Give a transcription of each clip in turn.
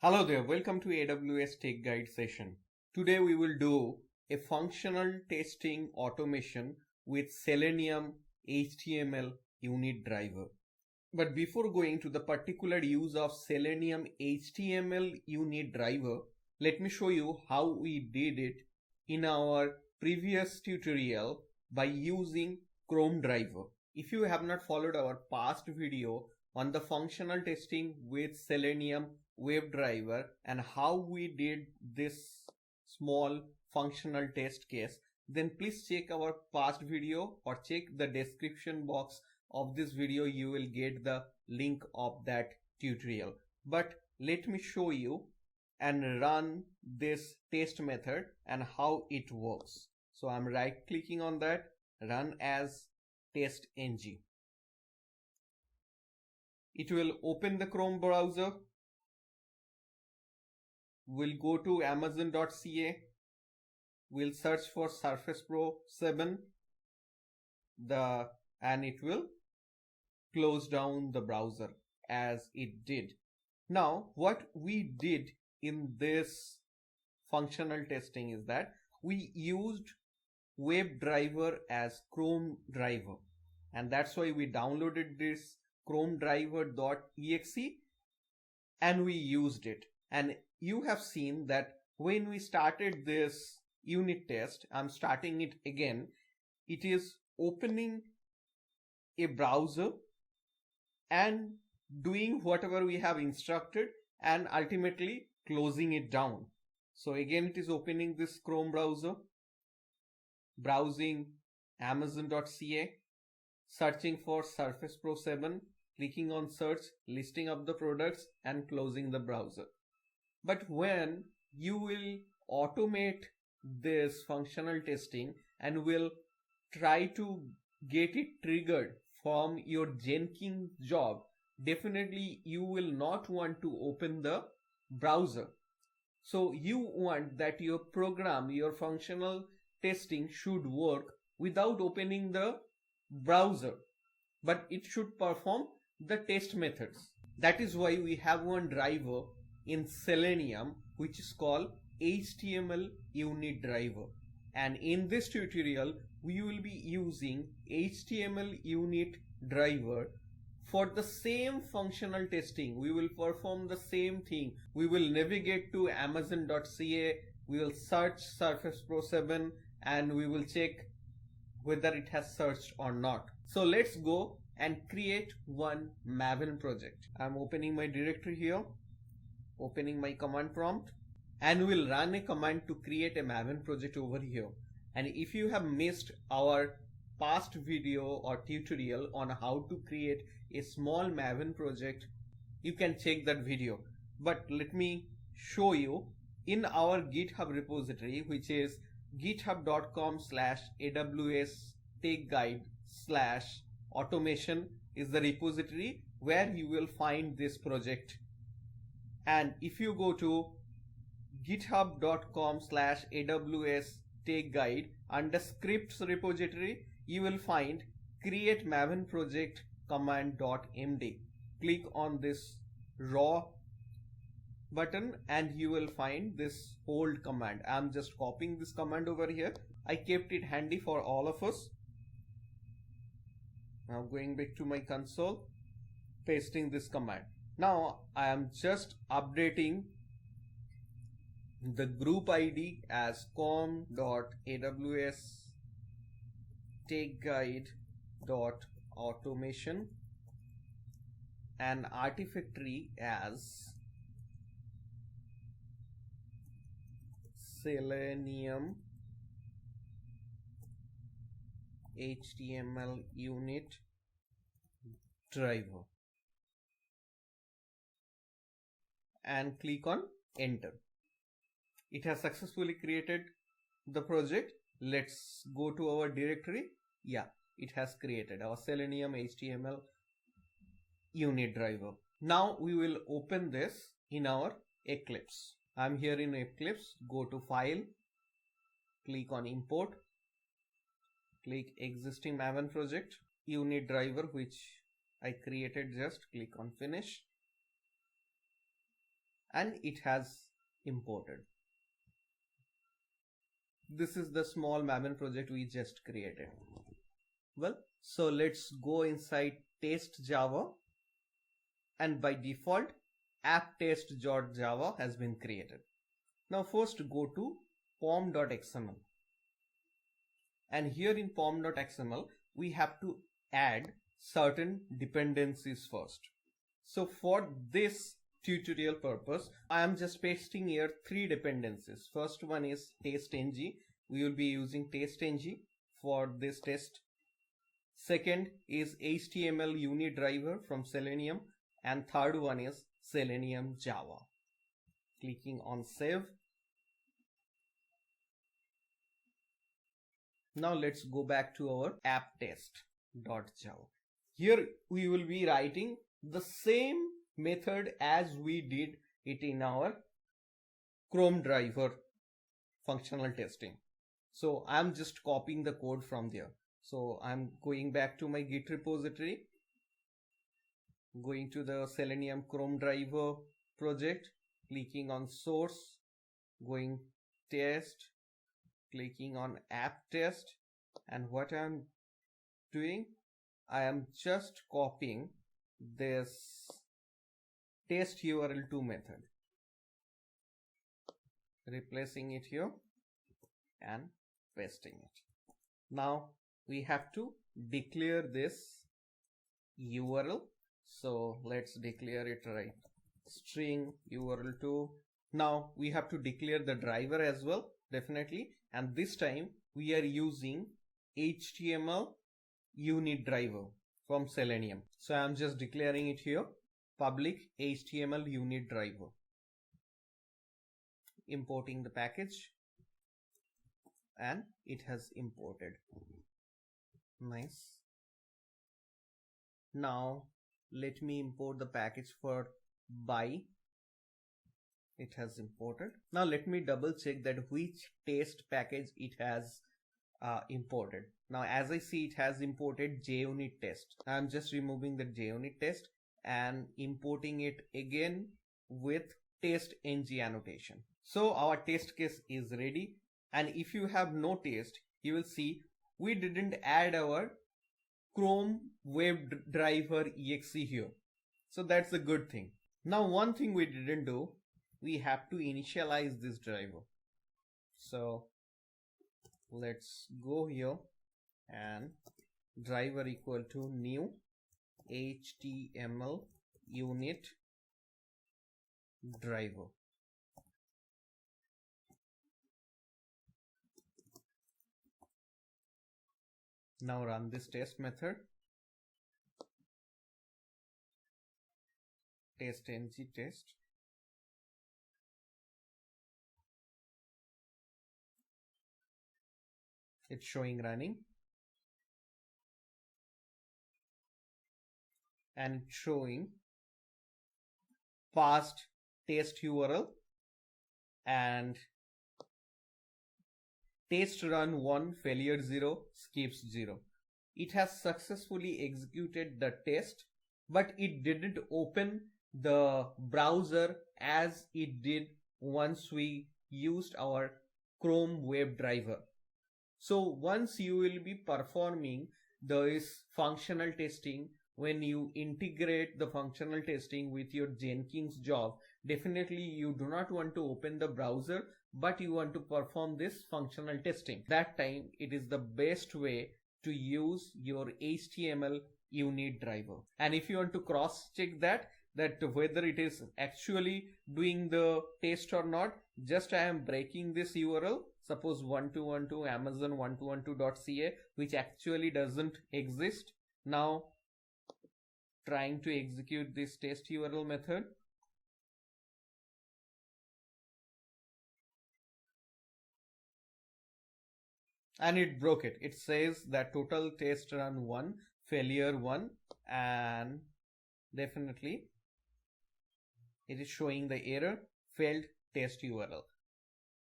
Hello there, welcome to AWS Tech Guide session. Today we will do a functional testing automation with Selenium HTML unit driver. But before going to the particular use of Selenium HTML unit driver, let me show you how we did it in our previous tutorial by using Chrome driver. If you have not followed our past video on the functional testing with Selenium WebDriver and how we did this small functional test case, then please check our past video or check the description box of this video. You will get the link of that tutorial. But let me show you and run this test method and how it works. So I'm right clicking on that, run as test ng. It will open the Chrome browser. We'll go to amazon.ca. We'll search for Surface Pro 7 and it will close down the browser as it did. Now what we did in this functional testing is that we used WebDriver as Chrome driver, and that's why we downloaded this Chrome driver.exe and we used it. And you have seen that when we started this unit test, I'm starting it again, it is opening a browser and doing whatever we have instructed and ultimately closing it down. So again it is opening this Chrome browser, browsing amazon.ca, searching for Surface Pro 7, clicking on search, listing up the products and closing the browser. But when you will automate this functional testing and will try to get it triggered from your Jenkins job, definitely you will not want to open the browser. So you want that your program, your functional testing should work without opening the browser, but it should perform the test methods. That is why we have one driver in Selenium which is called HTML unit driver, and in this tutorial we will be using HTML unit driver for the same functional testing. We will perform the same thing. We will navigate to amazon.ca, we will search Surface Pro 7 and we will check whether it has searched or not. So let's go and create one Maven project. I'm opening my directory here, opening my command prompt, and we'll run a command to create a Maven project over here. And if you have missed our past video or tutorial on how to create a small Maven project, you can check that video. But let me show you in our GitHub repository, which is github.com/AWS Tech Guide /automation is the repository where you will find this project. And if you go to github.com/AWS Tech Guide under scripts repository, you will find create Maven project command.md. Click on this raw button and you will find this old command. I'm just copying this command over here. I kept it handy for all of us. Now going back to my console, pasting this command. Now I am just updating the group ID as com.aws techguide.automation and artifactory as Selenium HTML unit driver, and click on enter. It has successfully created the project. Let's go to our directory. Yeah, it has created our Selenium HTML unit driver. Now we will open this in our Eclipse. I'm here in Eclipse. Go to file, click on import, click existing Maven project, unit driver which I created, just click on finish. and it has imported. This is the small Maven project we just created. Well, so let's go inside test Java, and by default app test.java has been created. Now first go to pom.xml, and here in pom.xml we have to add certain dependencies first. So for this tutorial purpose, I am just pasting here 3 dependencies. First one is testng. We will be using testng for this test. Second is HTML unit driver from Selenium, and third one is Selenium Java. Clicking on save. Now let's go back to our app test.java. Here we will be writing the same method as we did it in our Chrome driver functional testing. So I'm just copying the code from there. So I'm going back to my Git repository, going to the Selenium Chrome driver project, clicking on source, going test, clicking on app test, and what I'm doing, I am just copying this test URL2 method, replacing it here and pasting it. Now we have to declare this URL. So let's declare it right. String URL2. Now we have to declare the driver as well, definitely. And this time we are using HTML unit driver from Selenium. So I'm just declaring it here, public HTML unit driver. Importing the package, and it has imported. Nice. Now let me import the package for buy. It has imported. Now let me double check that which test package it has imported. Now as I see, it has imported JUnit test. I'm just removing the JUnit test and importing it again with testng annotation. So our test case is ready, and if you have noticed, you will see we didn't add our Chrome WebDriver exe here. So that's a good thing. Now one thing we didn't do, we have to initialize this driver. So let's go here and driver equal to new HTML unit driver. Now run this test method, testng test. It's showing running, and it's showing passed test URL and test run 1 failure 0 skips 0. It has successfully executed the test, but it didn't open the browser as it did once we used our Chrome WebDriver. So once you will be performing this functional testing, when you integrate the functional testing with your Jenkins job, definitely you do not want to open the browser, but you want to perform this functional testing. That time it is the best way to use your HTML unit driver. And if you want to cross check that whether it is actually doing the test or not, just I am breaking this URL, suppose 1212 amazon1212.ca, which actually doesn't exist. Now trying to execute this test URL method. And it broke it. It says that total test run 1, failure 1, and definitely it is showing the error, failed test URL.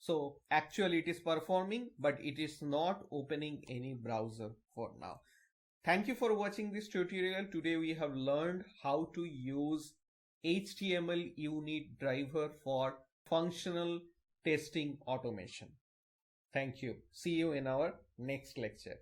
So actually it is performing, but it is not opening any browser for now. Thank you for watching this tutorial. Today we have learned how to use HTML unit driver for functional testing automation. Thank you. See you in our next lecture.